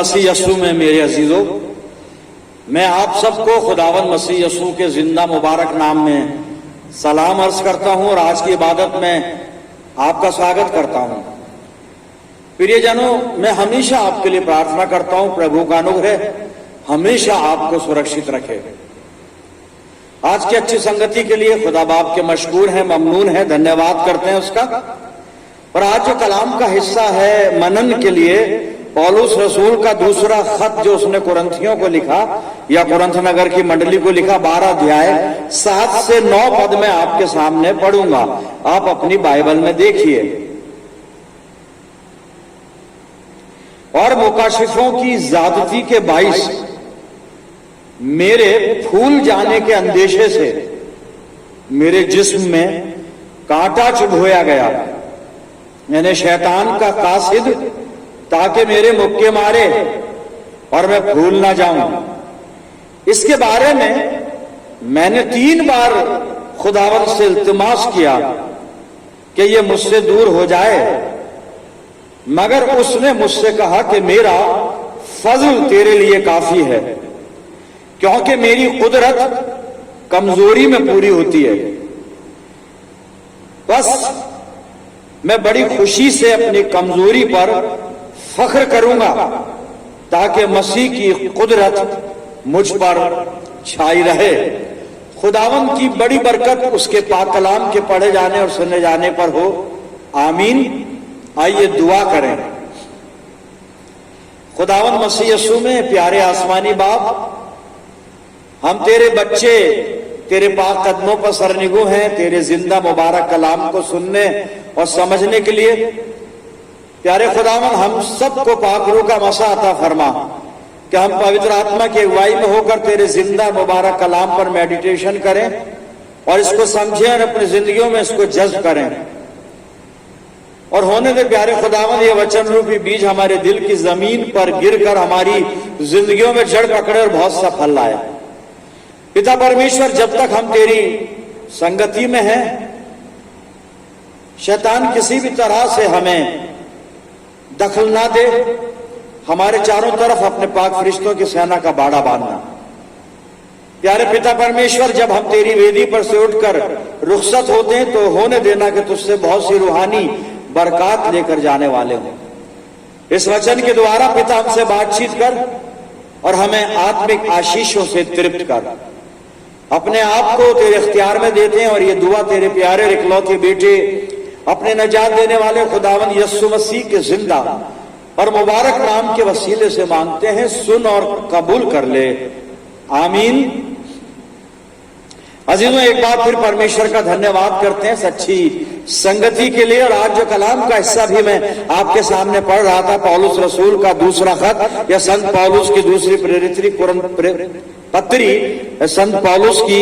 मसीह यस्सू में मेरे अजीजों, मैं आप सबको खुदावंद मसीह यस्सू के जिंदा मुबारक नाम में सलाम अर्ज करता हूं और आज की इबादत में आपका स्वागत करता हूं। प्रियजनों, मैं हमेशा आपके लिए प्रार्थना करता हूं, प्रभु का अनुग्रह हमेशा आपको सुरक्षित रखे। आज की अच्छी संगति के लिए खुदा बाप के मशकूर हैं, ममनून है, धन्यवाद करते हैं उसका। और आज जो कलाम का हिस्सा है मनन के लिए पौलुस रसूल का दूसरा खत जो उसने कुरंथियों को लिखा या कुरंथ नगर की मंडली को लिखा, 12 अध्याय 7 से 9 पद में आपके सामने पढ़ूंगा, आप अपनी बाइबल में देखिए। और मुकाशिफों की ज्यादती के बाइस मेरे फूल जाने के अंदेशे से मेरे जिस्म में कांटा चुभोया गया, मैंने शैतान का कासिद ताकि मेरे मुक्के मारे और मैं भूल ना जाऊं। इसके बारे में मैंने 3 बार खुदावंद से इल्तिमास किया कि ये मुझसे दूर हो जाए, मगर उसने मुझसे कहा कि मेरा फजल तेरे लिए काफी है, क्योंकि मेरी कुदरत कमजोरी में पूरी होती है। बस मैं बड़ी खुशी से अपनी कमजोरी पर फख्र करूंगा ताकि मसीह की कुदरत मुझ पर छाई रहे। खुदावंद की बड़ी बरकत उसके पाक कलाम के पढ़े जाने और सुने जाने पर हो, आमीन। आइए दुआ करें। खुदावंद मसीह यस्सू में प्यारे आसमानी बाप, हम तेरे बच्चे तेरे पाक कदमों पर सरनिगू हैं, तेरे जिंदा मुबारक कलाम को सुनने और समझने के लिए। प्यारे खुदावन, हम सबको पाक रूह का मसा अता फरमा कि हम पवित्र आत्मा की अगुवाई में होकर तेरे जिंदा मुबारक कलाम पर मेडिटेशन करें और इसको समझें और अपनी जिंदगियों में इसको जज्ब करें। और होने दे प्यारे खुदावन, ये वचन रूपी बीज हमारे दिल की जमीन पर गिरकर हमारी जिंदगियों में जड़ पकड़े और बहुत सा फल लाए। पिता परमेश्वर, जब तक हम तेरी संगति में हैं, शैतान किसी भी तरह से हमें दखल ना दे। हमारे चारों तरफ अपने पाक फरिश्तों की सेना का बाड़ा बांधना। प्यारे पिता परमेश्वर, जब हम तेरी वेदी पर से उठकर रुखसत होते हैं तो होने देना कि तुझसे बहुत सी रूहानी बरकत लेकर जाने वाले हों। इस वचन के द्वारा पिता हमसे बातचीत कर और हमें आत्मिक आशीषों से तृप्त कर। अपने आप को तेरे इख्तियार में देते हैं और ये दुआ तेरे प्यारे और इकलौते बेटे अपने नजात देने वाले खुदावंद यस्सु मसीह के जिंदा और मुबारक नाम के वसीले से मांगते हैं, सुन और कबूल कर ले, आमीन। अजीजों, एक बार फिर परमेश्वर का धन्यवाद करते हैं सच्ची संगति के लिए। और आज जो कलाम का हिस्सा भी मैं आपके सामने पढ़ रहा था, पौलुस रसूल का दूसरा खत या संत पौलुस की दूसरी पत्री, संत पौलुस की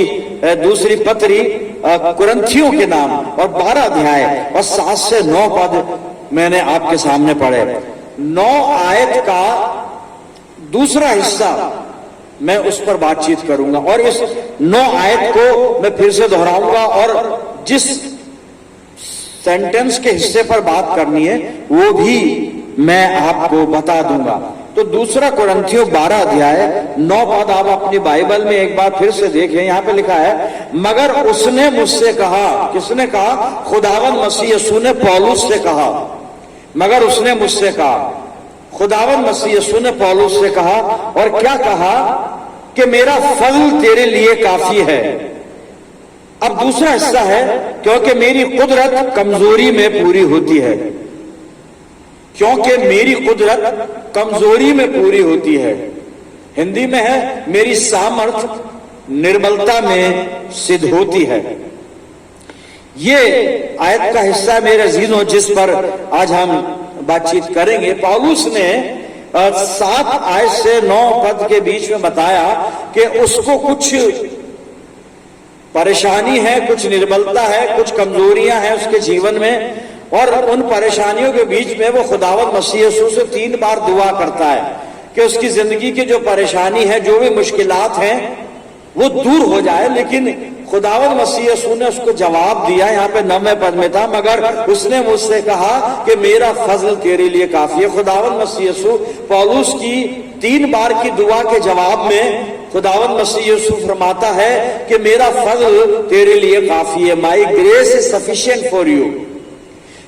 दूसरी पत्री कुरंथियों के नाम, और 12 अध्याय और 7 से 9 पद मैंने आपके सामने पढ़े। 9 आयत का दूसरा हिस्सा मैं उस पर बातचीत करूंगा और इस 9 आयत को मैं फिर से दोहराऊंगा और जिस सेंटेंस के हिस्से पर बात करनी है वो भी मैं आपको बता दूंगा। तो दूसरा कुरंथियों 12 अध्याय 9 पद आप अपनी बाइबल में एक बार फिर से देखें। यहां पे लिखा है, मगर उसने मुझसे कहा। किसने कहा? खुदावंद मसीह यस्सू ने पौलुस से कहा। मगर उसने मुझसे कहा, खुदावंद मसीह यस्सू ने पौलुस से कहा। और क्या कहा? कि मेरा फजल तेरे लिए काफी है। अब दूसरा हिस्सा है, क्योंकि मेरी कुदरत कमजोरी में पूरी होती है। क्योंकि मेरी कुदरत कमजोरी में पूरी होती है। हिंदी में है, मेरी सामर्थ निर्बलता में सिद्ध होती है। ये आयत का हिस्सा मेरे अजीजों जिस पर आज हम बातचीत करेंगे। पौलुस ने 7 आयत से 9 पद के बीच में बताया कि उसको कुछ परेशानी है, कुछ निर्बलता है, कुछ कमजोरियां हैं उसके जीवन में, और उन परेशानियों के बीच में वो खुदावंद मसीह यस्सू से 3 बार दुआ करता है कि उसकी जिंदगी की जो परेशानी है, जो भी मुश्किलात हैं वो दूर हो जाए। लेकिन खुदावंद मसीह यीशु ने उसको जवाब दिया, यहाँ पे 9वें पद में था, मगर उसने मुझसे कहा कि मेरा फजल तेरे लिए काफी है। खुदावंद मसीह यीशु पौलुस की 3 बार की दुआ के जवाब में खुदावंद मसीह यीशु फरमाता है कि मेरा फजल तेरे लिए काफी है, माई grace is sufficient for you.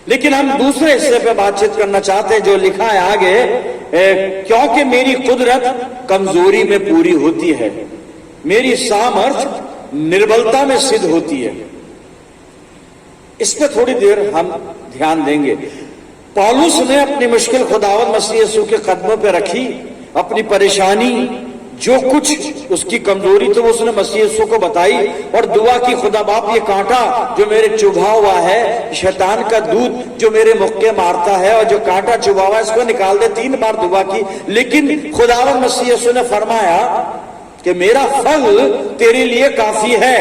लेकिन हम दूसरे हिस्से पे बातचीत करना चाहते हैं जो लिखा है आगे, क्योंकि मेरी कुदरत कमजोरी में पूरी होती है, मेरी सामर्थ निर्बलता में सिद्ध होती है। इस पे थोड़ी देर हम ध्यान देंगे। पौलुस ने अपनी मुश्किल खुदावंद मसीह यीशु के कदमों पे रखी, अपनी परेशानी, जो कुछ उसकी कमजोरी तो उसने मसीह यीशु को बताई और दुआ की, खुदा बाप ये कांटा जो मेरे चुभा हुआ है, शैतान का दूध जो मेरे मुक्के मारता है और जो कांटा चुभा हुआ है इसको निकाल दे। 3 बार दुआ की, लेकिन खुदावंद मसीह यीशु ने फरमाया कि मेरा फल तेरे लिए काफी है,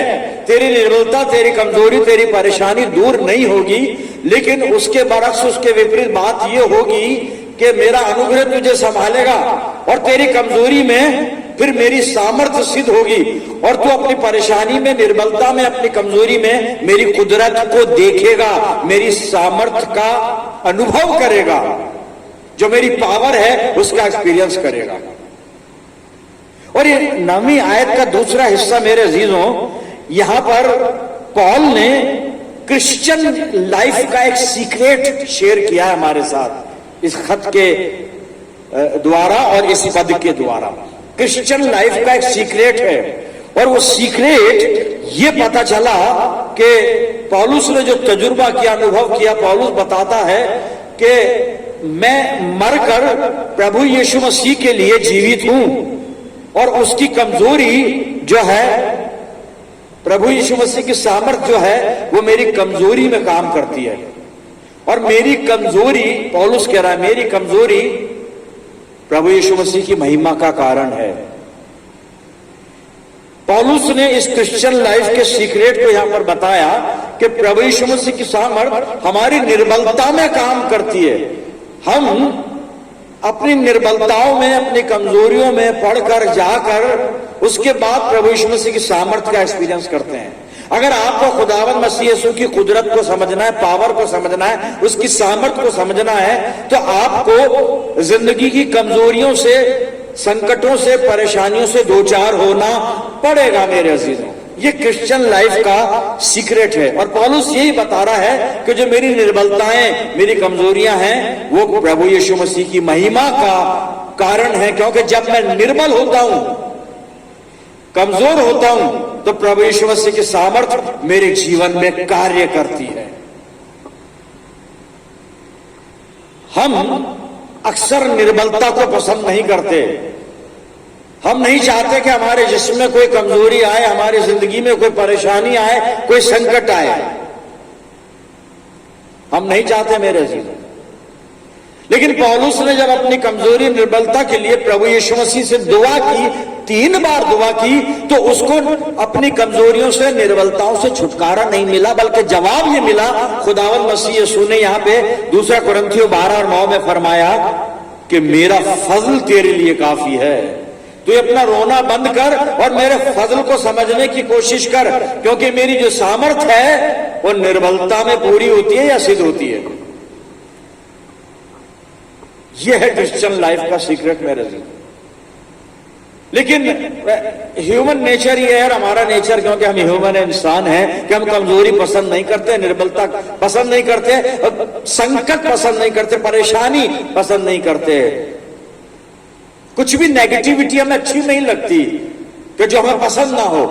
तेरी निर्बलता, तेरी कमजोरी, तेरी परेशानी दूर नहीं होगी, लेकिन उसके बरक्स, उसके विपरीत बात यह होगी कि मेरा अनुग्रह तुझे संभालेगा और तेरी कमजोरी में फिर मेरी सामर्थ्य सिद्ध होगी और तू अपनी परेशानी में, निर्बलता में, अपनी कमजोरी में मेरी कुदरत को देखेगा, मेरी सामर्थ्य का अनुभव करेगा, जो मेरी पावर है उसका एक्सपीरियंस करेगा। और ये 9वीं आयत का दूसरा हिस्सा मेरे अजीजों, यहां पर पॉल ने क्रिश्चियन लाइफ का एक सीक्रेट शेयर किया है हमारे साथ इस खत के द्वारा और इस पद के द्वारा। क्रिश्चियन लाइफ का एक सीक्रेट है और वो सीक्रेट ये पता चला कि पौलुस ने जो तजुर्बा किया, अनुभव किया, पौलुस बताता है कि मैं मरकर प्रभु यीशु मसीह के लिए जीवित हूं और उसकी कमजोरी जो है, प्रभु यीशु मसीह की सामर्थ जो है वो मेरी कमजोरी में काम करती है। और मेरी कमजोरी, पौलुस कह रहा है, मेरी कमजोरी प्रभु यीशु मसीह की महिमा का कारण है। पौलुस ने इस क्रिश्चियन लाइफ के सीक्रेट को यहां पर बताया कि प्रभु यीशु मसीह की सामर्थ हमारी निर्बलता में काम करती है। हम अपनी निर्बलताओं में, अपनी कमजोरियों में पढ़कर, जाकर उसके बाद प्रभु यीशु मसीह की सामर्थ का एक्सपीरियंस करते हैं। अगर आपको खुदावंद मसीह यीशु की कुदरत को समझना है, पावर को समझना है, उसकी सामर्थ को समझना है, तो आपको जिंदगी की कमजोरियों से, संकटों से, परेशानियों से दो चार होना पड़ेगा मेरे अजीजों। ये क्रिश्चियन लाइफ का सीक्रेट है और पौलुस यही बता रहा है कि जो मेरी निर्बलताएं, मेरी कमजोरियां हैं, वो प्रभु यीशु मसीह की महिमा का कारण है। क्योंकि जब मैं निर्बल होता हूं, कमजोर होता हूं, तो प्रभु यीशु मसीह की सामर्थ मेरे जीवन में कार्य करती है। हम अक्सर निर्बलता को पसंद नहीं करते। हम नहीं चाहते कि हमारे जिस्म में कोई कमजोरी आए, हमारी जिंदगी में कोई परेशानी आए, कोई संकट आए। हम नहीं चाहते मेरे जीवन। लेकिन पौलुस ने जब अपनी कमजोरी, निर्बलता के लिए प्रभु यीशु मसीह से दुआ की, 3 बार दुआ की, तो उसको अपनी कमजोरियों से, निर्बलताओं से छुटकारा नहीं मिला, बल्कि जवाब ये मिला। खुदावंद मसीह यीशु ने यहां पे 2 कुरिन्थियों 12 और 9 में फरमाया कि मेरा फजल तेरे लिए काफी है। तू अपना रोना बंद कर और मेरे फजल को समझने की कोशिश कर, क्योंकि मेरी जो सामर्थ है वो निर्बलता में पूरी होती है या सिद्ध होती है। यह है क्रिश्चियन लाइफ का सीक्रेट मेरे लिए। लेकिन ह्यूमन नेचर ये है, हमारा नेचर, क्योंकि हम ह्यूमन इंसान हैं, कि हम कमजोरी पसंद नहीं करते, निर्बलता पसंद नहीं करते, संकट पसंद नहीं करते, परेशानी पसंद नहीं करते, कुछ भी नेगेटिविटी हमें अच्छी नहीं लगती कि जो हमें पसंद ना हो,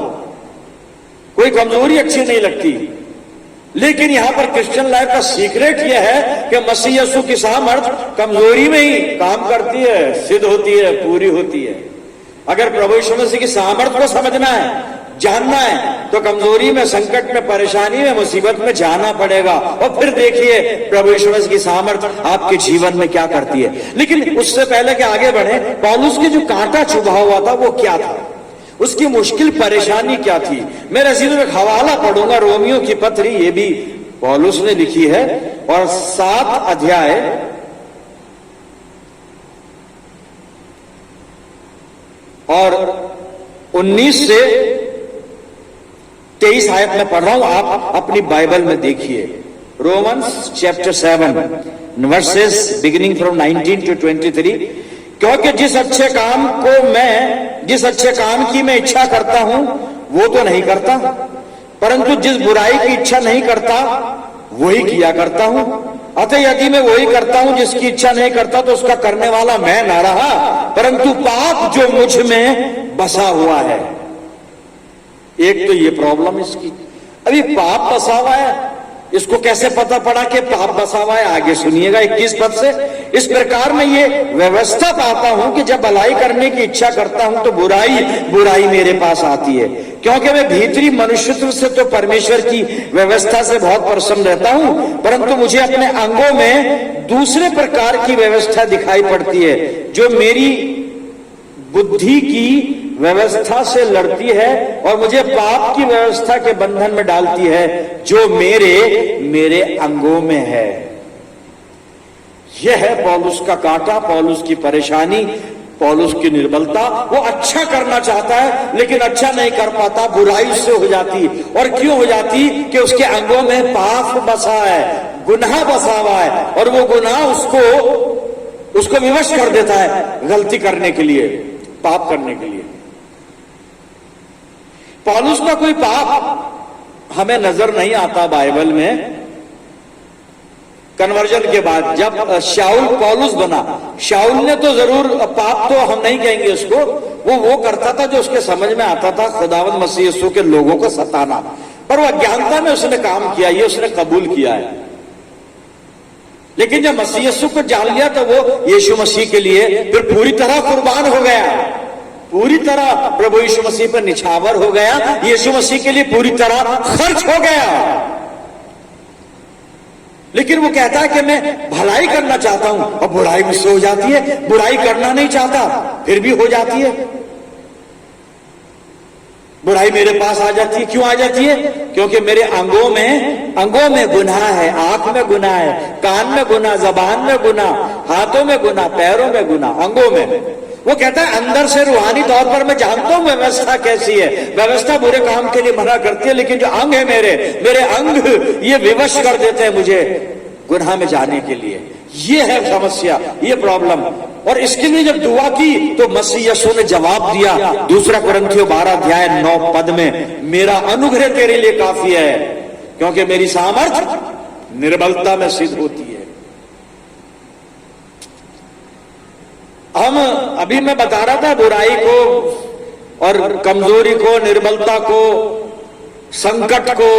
कोई कमजोरी अच्छी नहीं लगती। लेकिन यहां पर क्रिश्चियन लाइफ का सीक्रेट यह है कि मसीह यीशु की सामर्थ कमजोरी में ही काम करती है, सिद्ध होती है, पूरी होती है। अगर प्रभु यीशु मसीह की सामर्थ को समझना है, जानना है, तो कमजोरी में, संकट में, परेशानी में, मुसीबत में जाना पड़ेगा। और फिर देखिए प्रभु यीशु मसीह की सामर्थ आपके जीवन में क्या करती है। लेकिन उससे पहले कि आगे बढ़े, पौलुस की जो कांटा चुभा हुआ था वो क्या था, उसकी मुश्किल परेशानी क्या थी। मेरे अजीजों में हवाला पढ़ूंगा, रोमियो की पत्री, ये भी पौलुस ने लिखी है, और 7 अध्याय और 19 से 23 आयत में पढ़ रहा हूं, आप अपनी बाइबल में देखिए। Romans chapter 7 versus beginning from 19 to 23। क्योंकि जिस अच्छे काम की मैं इच्छा करता हूं वो तो नहीं करता, परंतु जिस बुराई की इच्छा नहीं करता वही किया करता हूं। अतः यदि मैं वही करता हूं जिसकी इच्छा नहीं करता, तो उसका करने वाला मैं ना रहा, परंतु पाप जो मुझ में बसा हुआ है। एक तो ये प्रॉब्लम इसकी, अभी पाप बसा हुआ है, इसको कैसे पता पड़ा कि पाप बसा हुआ है? आगे सुनिएगा 21 पद से। इस प्रकार मैं ये व्यवस्था पाता हूं कि जब भलाई करने की इच्छा करता हूं तो बुराई मेरे पास आती है। क्योंकि मैं भीतरी मनुष्यत्व से तो परमेश्वर की व्यवस्था से बहुत प्रसन्न रहता हूं, परंतु मुझे अपने अंगों में दूसरे प्रकार की व्यवस्था दिखाई पड़ती है, जो मेरी बुद्धि की व्यवस्था से लड़ती है और मुझे पाप की व्यवस्था के बंधन में डालती है, जो मेरे अंगों में है। यह है पौलुस का कांटा, पौलुस की परेशानी, पौलुस की निर्बलता। वो अच्छा करना चाहता है लेकिन अच्छा नहीं कर पाता, बुराई से हो जाती। और क्यों हो जाती? कि उसके अंगों में पाप बसा है, गुनाह बसा हुआ है, और वो गुनाह उसको विवश कर देता है गलती करने के लिए, पाप करने के लिए। पौलुस का कोई पाप हमें नजर नहीं आता बाइबल में। कन्वर्जन के बाद जब शाऊल पौलुस बना, शाऊल ने तो जरूर, पाप तो हम नहीं कहेंगे उसको, वो करता था जो उसके समझ में आता था, खुदावंद मसीह यीशु के लोगों को सताना। पर वो अज्ञानता में उसने काम किया, ये उसने कबूल किया है। लेकिन जब मसीह यीशु को जान लिया तो वो यीशु मसीह के लिए फिर पूरी तरह कुर्बान हो गया, पूरी तरह प्रभु यीशु मसीह पर निछावर हो गया, यीशु मसीह के लिए पूरी तरह खर्च हो गया। लेकिन वो कहता है कि मैं भलाई करना चाहता हूं, और बुराई मुझसे हो जाती है। बुराई करना नहीं चाहता, फिर भी हो जाती है। बुराई मेरे पास आ जाती है। क्यों आ जाती है? क्योंकि मेरे अंगों में गुनाह है। आंख में गुनाह है, कान में गुनाह, जबान में गुनाह, हाथों में गुनाह, पैरों में गुनाह, अंगों में। वो कहता है अंदर से रूहानी तौर पर मैं जानता हूं व्यवस्था कैसी है, व्यवस्था बुरे काम के लिए मना करती है, लेकिन जो अंग है मेरे अंग ये विवश कर देते हैं मुझे गुनाह में जाने के लिए। ये है समस्या, ये प्रॉब्लम। और इसके लिए जब दुआ की तो मसीह यीशु ने जवाब दिया, 2 कुरिन्थियों 12 अध्याय 9 पद में, मेरा अनुग्रह तेरे लिए काफी है, क्योंकि मेरी सामर्थ निर्बलता में सिद्ध होती है। अभी मैं बता रहा था बुराई को और कमजोरी को, निर्बलता को, संकट को,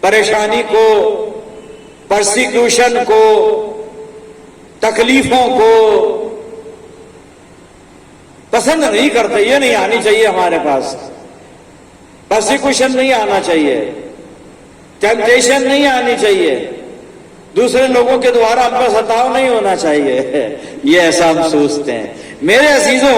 परेशानी को, परसिक्यूशन को, तकलीफों को पसंद नहीं करते। ये नहीं आनी चाहिए हमारे पास, परसिक्यूशन नहीं आना चाहिए, टेम्पटेशन नहीं आनी चाहिए, दूसरे लोगों के द्वारा हम पर सताव नहीं होना चाहिए। ये ऐसा हम सोचते हैं। मेरे अजीजों,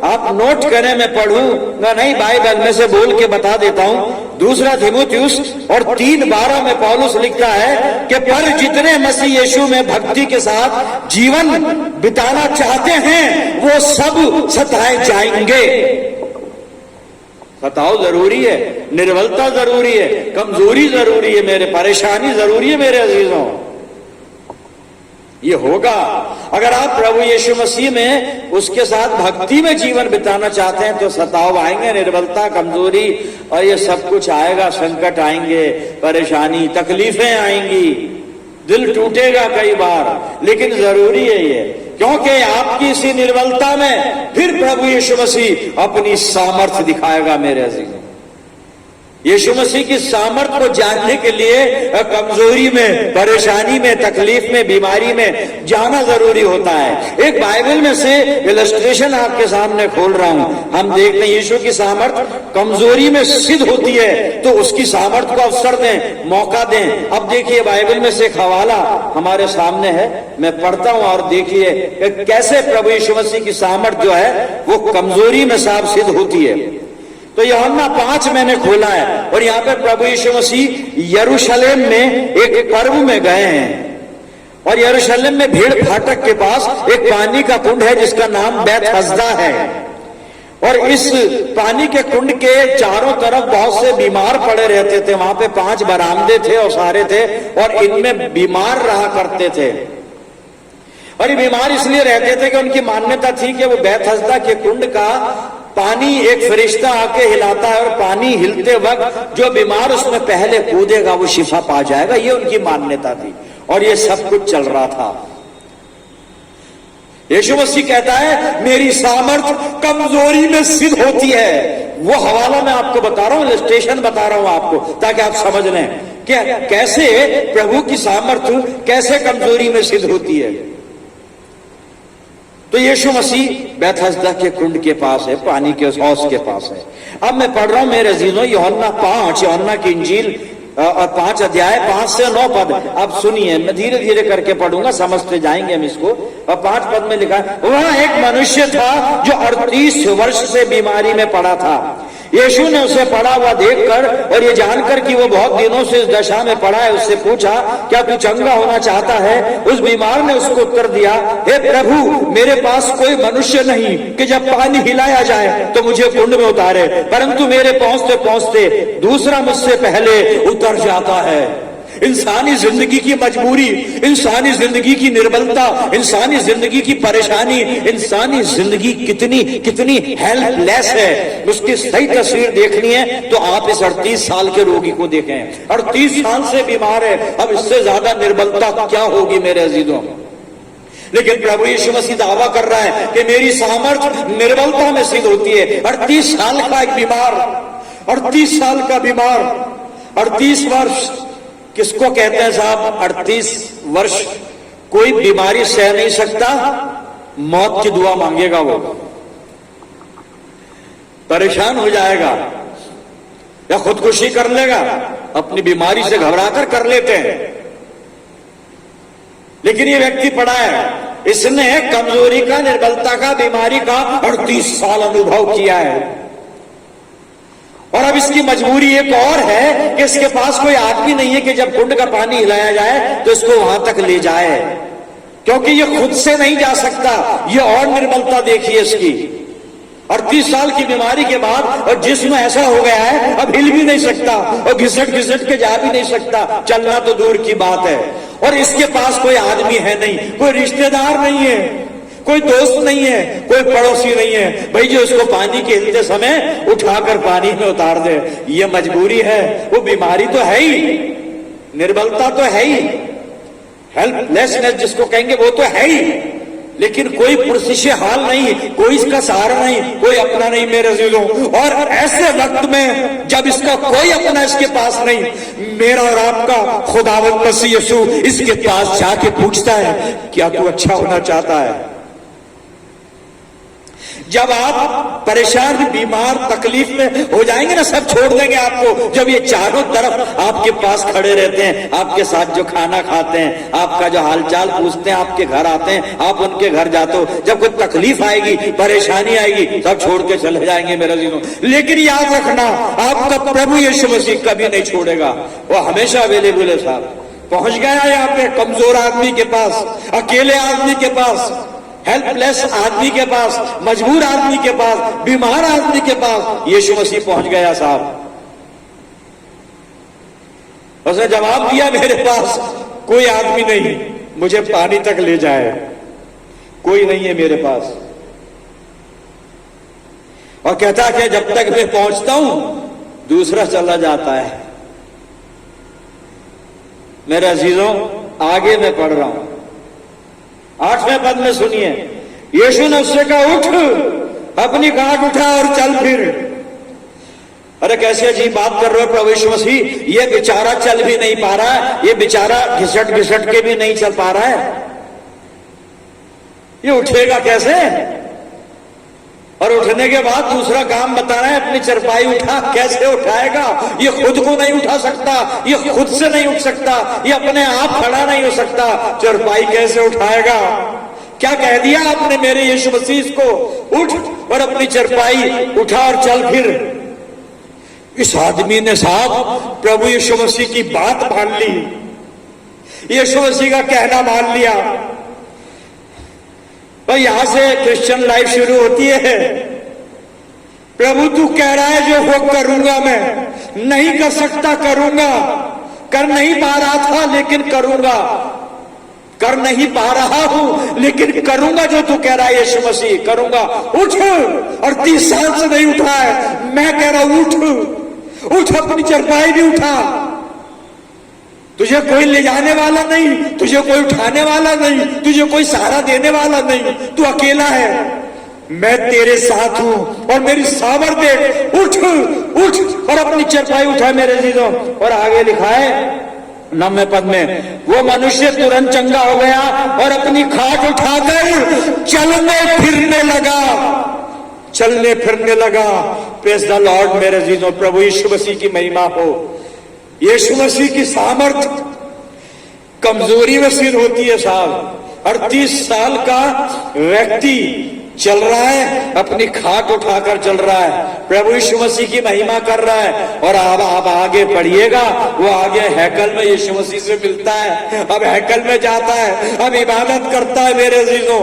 आप नोट करें, मैं पढ़ूंगा नहीं, बाइबल में से बोल के बता देता हूं। 2 तीमुथियुस और 3:12 में पौलुस लिखता है कि पर जितने मसीह यीशु में भक्ति के साथ जीवन बिताना चाहते हैं वो सब सताए जाएंगे। सताव जरूरी है, निर्बलता जरूरी है, कमजोरी जरूरी है, मेरे परेशानी जरूरी है मेरे अजीजों। ये होगा अगर आप प्रभु यीशु मसीह में उसके साथ भक्ति में जीवन बिताना चाहते हैं, तो सताव आएंगे, निर्बलता, कमजोरी और ये सब कुछ आएगा। संकट आएंगे, परेशानी, तकलीफें आएंगी, दिल टूटेगा कई बार, लेकिन जरूरी है ये, क्योंकि आपकी इसी निर्बलता में फिर प्रभु यीशु मसीह अपनी सामर्थ्य दिखाएगा मेरे अजीजों। यीशु मसीह की सामर्थ्य को जानने के लिए कमजोरी में, परेशानी में, तकलीफ में, बीमारी में जाना जरूरी होता है। एक बाइबल में से इलस्ट्रेशन आपके सामने खोल रहा हूं। हम देखते हैं यीशु की सामर्थ्य कमजोरी में सिद्ध होती है, तो उसकी सामर्थ्य को अवसर दें, मौका दें। अब देखिए बाइबल में से एक हवाला हमारे सामने है, मैं पढ़ता हूं और देखिए कैसे प्रभु यीशु मसीह की सामर्थ्य जो है वो कमजोरी में साफ सिद्ध होती है। तो यूहन्ना 5 मैंने खोला है, और यहाँ पे प्रभु यीशु मसीह यरूशलेम में एक पर्व में गए हैं, और यरूशलेम में भीड़ फाटक के पास एक पानी का कुंड है जिसका नाम बैतहसदा है। और इस पानी के कुंड के चारों तरफ बहुत से बीमार पड़े रहते थे। वहां पे 5 बरामदे थे और सारे थे, और इनमें बीमार रहा करते थे। और ये बीमार इसलिए रहते थे कि उनकी मान्यता थी कि वो बैतहसदा के कुंड का पानी एक फरिश्ता आके हिलाता है, और पानी हिलते वक्त जो बीमार उसमें पहले कूदेगा वो शिफा पा जाएगा। ये उनकी मान्यता थी, और ये सब कुछ चल रहा था। यीशु मसीह कहता है मेरी सामर्थ कमजोरी में सिद्ध होती है। वो हवाला मैं आपको बता रहा हूं, इलस्ट्रेशन बता रहा हूं आपको, ताकि आप समझ लें कि कैसे प्रभु की सामर्थ कैसे कमजोरी में सिद्ध होती है। तो यीशु मसीह बैतहसदा के कुंड के पास है, पानी के उस हौज के पास है। अब मैं पढ़ रहा हूं मेरे अजीजों, यूहन्ना 5, यूहन्ना की इंजील और 5 अध्याय 5 से 9 पद। आप सुनिए, मैं धीरे धीरे करके पढ़ूंगा, समझते जाएंगे हम इसको। और 5 पद में लिखा है, वहां एक मनुष्य था जो 38 वर्ष से बीमारी में पड़ा था। यीशु ने उसे पड़ा हुआ देखकर और ये जानकर कि वो बहुत दिनों से इस दशा में पड़ा है, उससे पूछा, क्या तू चंगा होना चाहता है? उस बीमार ने उसको उत्तर दिया, हे प्रभु, मेरे पास कोई मनुष्य नहीं कि जब पानी हिलाया जाए तो मुझे कुंड में उतारे, परंतु मेरे पहुंचते पहुंचते दूसरा मुझसे पहले उतर जाता है। इंसानी जिंदगी की मजबूरी, इंसानी जिंदगी की निर्बलता, इंसानी जिंदगी की परेशानी, इंसानी जिंदगी कितनी कितनी हेल्पलेस है, उसकी सही तस्वीर देखनी है तो आप इस 38 साल के रोगी को देखें। 38 साल से बीमार है, अब इससे ज्यादा निर्बलता क्या होगी मेरे अजीजों। लेकिन प्रभु यीशु मसीह दावा कर रहा है कि मेरी सामर्थ निर्बलता में सिद्ध होती है। 38 साल का एक बीमार, 38 साल का बीमार, 38 वर्ष किसको कहते हैं साहब? 38 वर्ष कोई बीमारी सह नहीं सकता, मौत की दुआ मांगेगा, वो परेशान हो जाएगा या खुदकुशी कर लेगा, अपनी बीमारी से घबराकर कर लेते हैं। लेकिन ये व्यक्ति पड़ा है, इसने कमजोरी का, निर्बलता का, बीमारी का 38 साल अनुभव किया है। और अब इसकी मजबूरी एक और है कि इसके पास कोई आदमी नहीं है कि जब कुंड का पानी हिलाया जाए तो इसको वहां तक ले जाए, क्योंकि ये खुद से नहीं जा सकता। ये और निर्बलता देखिए इसकी, 38 साल की बीमारी के बाद, और जिस्म ऐसा हो गया है अब हिल भी नहीं सकता, और घिसट घिसट के जा भी नहीं सकता, चलना तो दूर की बात है। और इसके पास कोई आदमी है नहीं, कोई रिश्तेदार नहीं है, कोई दोस्त नहीं है, कोई पड़ोसी नहीं है भाई जो इसको पानी के हिलते समय उठाकर पानी में उतार दे। ये मजबूरी है, वो बीमारी तो है ही, निर्बलता तो है ही, हेल्पलेसनेस जिसको कहेंगे वो तो है ही, लेकिन कोई पुरसिश हाल नहीं, कोई इसका सहारा नहीं, कोई अपना नहीं मेरे अजीजों। और ऐसे वक्त में जब इसका कोई अपना इसके पास नहीं, मेरा और आपका खुदावंद मसीह यीशु इसके पास जाके पूछता है, क्या तू अच्छा होना चाहता है? जब आप परेशान, बीमार, तकलीफ में हो जाएंगे ना, सब छोड़ देंगे आपको। जब ये चारों तरफ आपके पास खड़े रहते हैं, आपके साथ जो खाना खाते हैं, आपका जो हालचाल पूछते हैं, आपके घर आते हैं, आप उनके घर जाते हो, जब कोई तकलीफ आएगी, परेशानी आएगी, सब छोड़ के चले जाएंगे मेरे जीनों। लेकिन याद रखना, आपका प्रभु यीशु मसीह कभी नहीं छोड़ेगा, वो हमेशा अवेलेबल है साहब। पहुंच गया यहाँ पे कमजोर आदमी के पास, अकेले आदमी के पास, हेल्पलेस आदमी के पास, मजबूर आदमी के पास, बीमार आदमी के पास यीशु मसीह पहुंच गया साहब। उसने जवाब दिया, मेरे पास कोई आदमी नहीं मुझे पानी तक ले जाए, कोई नहीं है मेरे पास। और कहता कि जब तक मैं पहुंचता हूं दूसरा चला जाता है। मेरे अजीजों, आगे मैं पढ़ रहा हूं, 8वें पद में सुनिए, यीशु ने उससे कहा, उठ, अपनी गांठ उठा और चल फिर। अरे कैसे अजीब बात कर रहे हो प्रभु यीशु मसीह, ये बेचारा चल भी नहीं पा रहा है, ये बेचारा घिसट घिसट के भी नहीं चल पा रहा है, ये उठेगा कैसे? और उठने के बाद दूसरा काम बता रहे हैं, अपनी चरपाई उठा। कैसे उठाएगा? ये खुद को नहीं उठा सकता, ये खुद से नहीं उठ सकता, ये अपने आप खड़ा नहीं हो सकता, चरपाई कैसे उठाएगा? क्या कह दिया आपने मेरे यीशु मसीह को? उठ और अपनी चरपाई उठा और चल फिर। इस आदमी ने साहब प्रभु यीशु मसीह की बात मान ली, यीशु मसीह का कहना मान लिया। भाई यहां से क्रिश्चियन लाइफ शुरू होती है। प्रभु तू कह रहा है जो हो करूंगा, मैं नहीं कर सकता करूंगा, कर नहीं पा रहा था लेकिन करूंगा, कर नहीं पा रहा हूं लेकिन करूंगा जो तू कह रहा है यीशु मसीह, करूंगा। उठ, और 30 साल से नहीं उठा है, मैं कह रहा हूं उठ, उठ, अपनी चरपाई भी उठा। तुझे कोई ले जाने वाला नहीं, तुझे कोई उठाने वाला नहीं, तुझे कोई सहारा देने वाला नहीं, तू अकेला है। मैं तेरे साथ हूं और मेरी सामर्थ्य, उठ उठ और अपनी चरपाई उठा मेरे अजीजों। और आगे लिखा है 9वें पद में, वो मनुष्य तुरंत चंगा हो गया और अपनी खाट उठाकर चलने फिरने लगा, चलने फिरने लगा। प्रेज़ द लॉर्ड मेरे अजीजों, प्रभु यीशु मसीह की महिमा हो। यीशु मसीह की सामर्थ कमजोरी में सिद्ध होती है साहब। 38 साल का व्यक्ति चल रहा है, अपनी खाट उठाकर चल रहा है, प्रभु यीशु मसीह की महिमा कर रहा है। और अब आप आगे पढ़िएगा, वो आगे हैकल में यीशु मसीह से मिलता है, अब हैकल में जाता है, अब इबादत करता है मेरे अजीजों।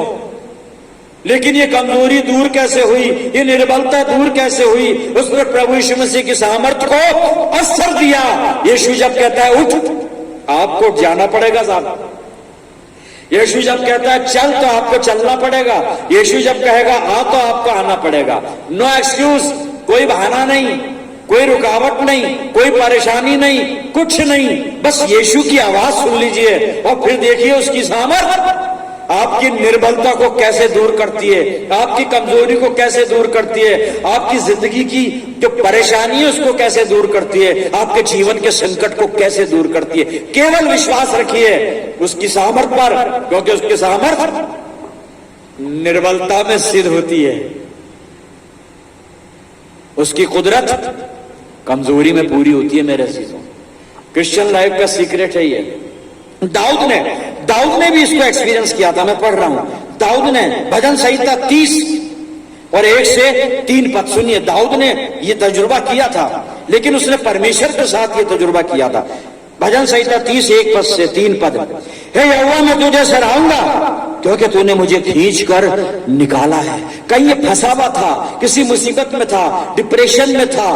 लेकिन ये कमजोरी दूर कैसे हुई, ये निर्बलता दूर कैसे हुई? उसने प्रभु यीशु मसीह की सामर्थ को असर दिया। यीशु जब कहता है उठ, आपको जाना पड़ेगा साहब। यीशु जब कहता है चल, तो आपको चलना पड़ेगा। यीशु जब कहेगा आ, तो आपको आना पड़ेगा। नो एक्सक्यूज, कोई बहाना नहीं, कोई रुकावट नहीं, कोई परेशानी नहीं, कुछ नहीं। बस यीशु की आवाज सुन लीजिए और फिर देखिए उसकी सामर्थ आपकी निर्बलता को कैसे दूर करती है, आपकी कमजोरी को कैसे दूर करती है, आपकी जिंदगी की जो परेशानी है उसको कैसे दूर करती है, आपके जीवन के संकट को कैसे दूर करती है। केवल विश्वास रखिए उसकी सामर्थ पर, क्योंकि उसकी सामर्थ निर्बलता में सिद्ध होती है, उसकी कुदरत कमजोरी में पूरी होती है मेरे अजीजों। क्रिश्चियन लाइफ का सीक्रेट है ये। दाऊद ने भी इसको एक्सपीरियंस किया था। मैं पढ़ रहा हूं, दाऊद ने भजन संहिता 30 और 1 से 3 पद सुनिए। दाऊद ने यह तजुर्बा किया था, लेकिन उसने परमेश्वर के साथ यह तजुर्बा किया था। भजन संहिता 30 1 पद से 3 पद। हे यहोवा, मैं तुझे सराहूंगा क्योंकि तूने मुझे खींच कर निकाला है। कहीं ये फंसा हुआ था, किसी मुसीबत में था, डिप्रेशन में था,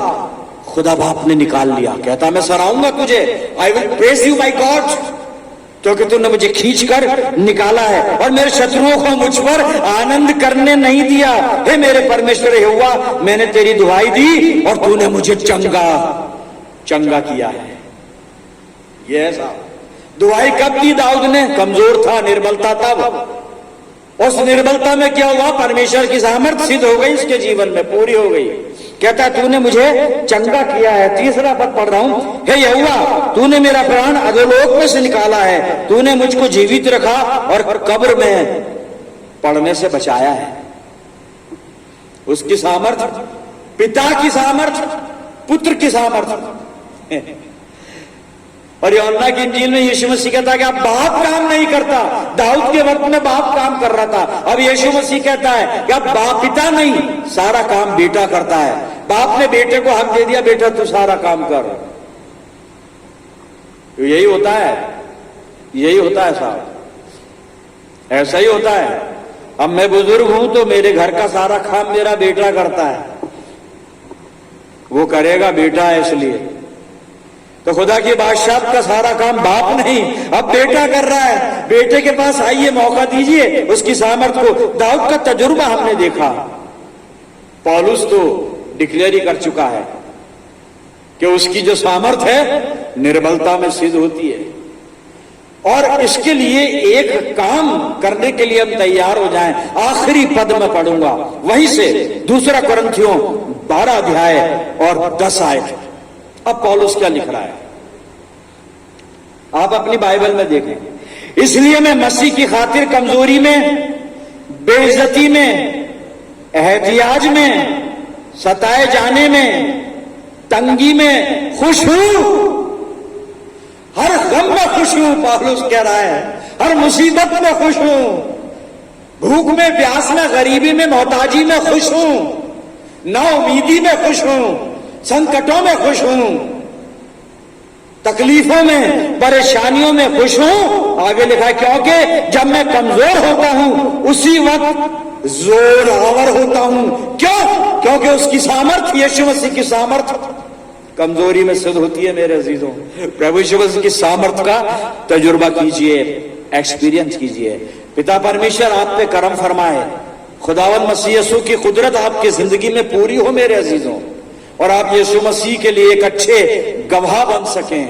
खुदा बाप ने निकाल लिया। कहता मैं सराहूंगा तुझे, I will praise you my God, क्योंकि तूने मुझे खींचकर निकाला है और मेरे शत्रुओं को मुझ पर आनंद करने नहीं दिया। हे मेरे परमेश्वर यहोवा, मैंने तेरी दुहाई दी और तूने मुझे चंगा किया है। ये साहब दुहाई कब दी दाऊद ने? कमजोर था, निर्बलता तब। उस निर्बलता में क्या हुआ? परमेश्वर की सामर्थ सिद्ध हो गई, उसके जीवन में पूरी हो गई। कहता तूने मुझे चंगा किया है। 3रा पद पढ़ रहा हूं, हे यहोवा, तूने मेरा प्राण अधोलोक में से निकाला है, तूने मुझको जीवित रखा और कब्र में पड़ने से बचाया है। उसकी सामर्थ, पिता की सामर्थ, पुत्र की सामर्थ। और यूहन्ना की इंजील में यीशु मसीह कहता है कि अब बाप काम नहीं करता। दाऊद के वक्त में बाप काम कर रहा था, अब यीशु मसीह कहता है कि अब बाप, पिता नहीं, सारा काम बेटा करता है। बाप ने बेटे को हक दे दिया, बेटा तू सारा काम कर। तो यही होता है, यही होता है साहब, ऐसा ही होता है। अब मैं बुजुर्ग हूं तो मेरे घर का सारा काम मेरा बेटा करता है, वो करेगा, बेटा है इसलिए। तो खुदा की बादशाह का सारा काम बाप नहीं, अब बेटा कर रहा है। बेटे के पास आइए, मौका दीजिए उसकी सामर्थ को। दाऊद का तजुर्बा हमने देखा, पौलुस तो डिक्लेयर ही कर चुका है कि उसकी जो सामर्थ है निर्बलता में सिद्ध होती है। और इसके लिए एक काम करने के लिए हम तैयार हो जाएं। आखिरी पद में पढ़ूंगा वहीं से, 2 कुरिन्थियों 12 अध्याय और 10 आयत। अब पौलुस क्या लिख रहा है आप अपनी बाइबल में देखें। इसलिए मैं मसीह की खातिर कमजोरी में, बेइज्जती में, एहतियाज में, सताए जाने में, तंगी में खुश हूं। हर गम में खुश हूं, पौलुस कह रहा है। हर मुसीबत में खुश हूं, भूख में, प्यास में, गरीबी में, मोहताजी में खुश हूं, नाउमीदी में खुश हूं, संकटों में खुश हूं, तकलीफों में, परेशानियों में खुश हूं। आगे लिखा है क्योंकि जब मैं कमजोर होता हूं उसी वक्त जोरावर होता हूं। क्यों? क्योंकि उसकी सामर्थ्य, यीशु मसीह की सामर्थ्य कमजोरी में सिद्ध होती है। मेरे अजीजों, प्रभु यीशु मसीह की सामर्थ्य का तजुर्बा कीजिए, एक्सपीरियंस कीजिए। पिता परमेश्वर आप पे करम फरमाए, खुदावन मसीह यीशु की कुदरत आपकी जिंदगी में पूरी हो मेरे अजीजों, और आप यीशु मसीह के लिए एक अच्छे गवाह बन सकें।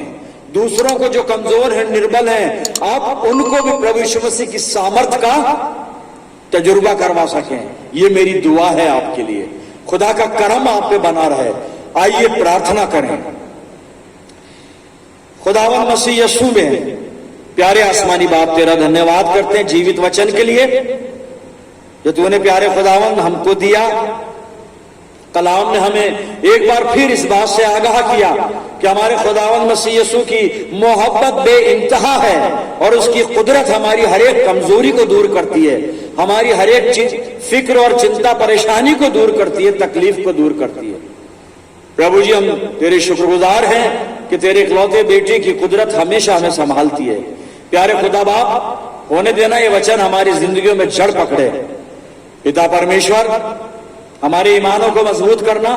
दूसरों को जो कमजोर हैं, निर्बल हैं, आप उनको भी प्रभु यीशु मसीह की सामर्थ्य का तजुर्बा करवा सकें। ये मेरी दुआ है आपके लिए। खुदा का करम आप पे बना रहे। आइए प्रार्थना करें। खुदावन मसीह यीशु में प्यारे आसमानी बाप, तेरा धन्यवाद करते हैं जीवित वचन के लिए जो तूने प्यारे खुदावन हमको दिया। कलाम ने हमें एक बार फिर इस बात से आगाह किया कि हमारे खुदावन मसीह यीशु की मोहब्बत बेइंतहा है और उसकी कुदरत हमारी हर एक कमजोरी को दूर करती है, हमारी हर एक फिक्र और चिंता परेशानी को दूर करती है, तकलीफ को दूर करती है। प्रभु जी, हम तेरे शुक्रगुजार हैं कि तेरे इकलौते बेटे की कुदरत हमेशा हमें संभालती है। प्यारे खुदा बाप, होने देना ये वचन हमारी जिंदगियों में जड़ पकड़े। पिता परमेश्वर, हमारे ईमानों को मजबूत करना।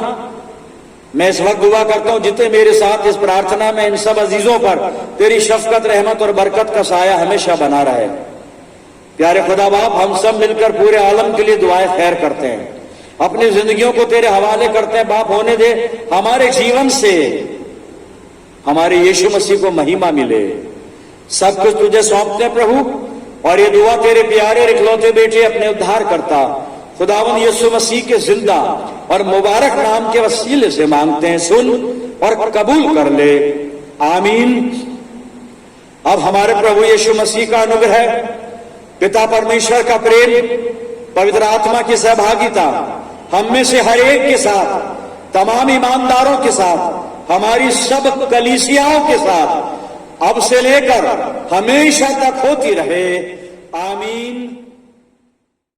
मैं इस वक्त दुआ करता हूं जितने मेरे साथ इस प्रार्थना में, इन सब अजीजों पर तेरी शफकत, रहमत और बरकत का साया हमेशा बना रहे। प्यारे खुदा बाप, हम सब मिलकर पूरे आलम के लिए दुआएं खैर करते हैं, अपनी जिंदगियों को तेरे हवाले करते हैं। बाप, होने दे हमारे जीवन से हमारे यीशु मसीह को महिमा मिले। सब कुछ तुझे सौंपते हैं प्रभु, और ये दुआ तेरे प्यारे इकलौते बेटे अपने उद्धार करता खुदावन यीशु मसीह के जिंदा और मुबारक नाम के वसीले से मांगते हैं। सुन और कबूल कर ले, आमीन। अब हमारे प्रभु यीशु मसीह का अनुग्रह, पिता परमेश्वर का प्रेम, पवित्र आत्मा की सहभागिता हम में से हर एक के साथ, तमाम ईमानदारों के साथ, हमारी सब कलीसियाओं के साथ अब से लेकर हमेशा तक होती रहे, आमीन।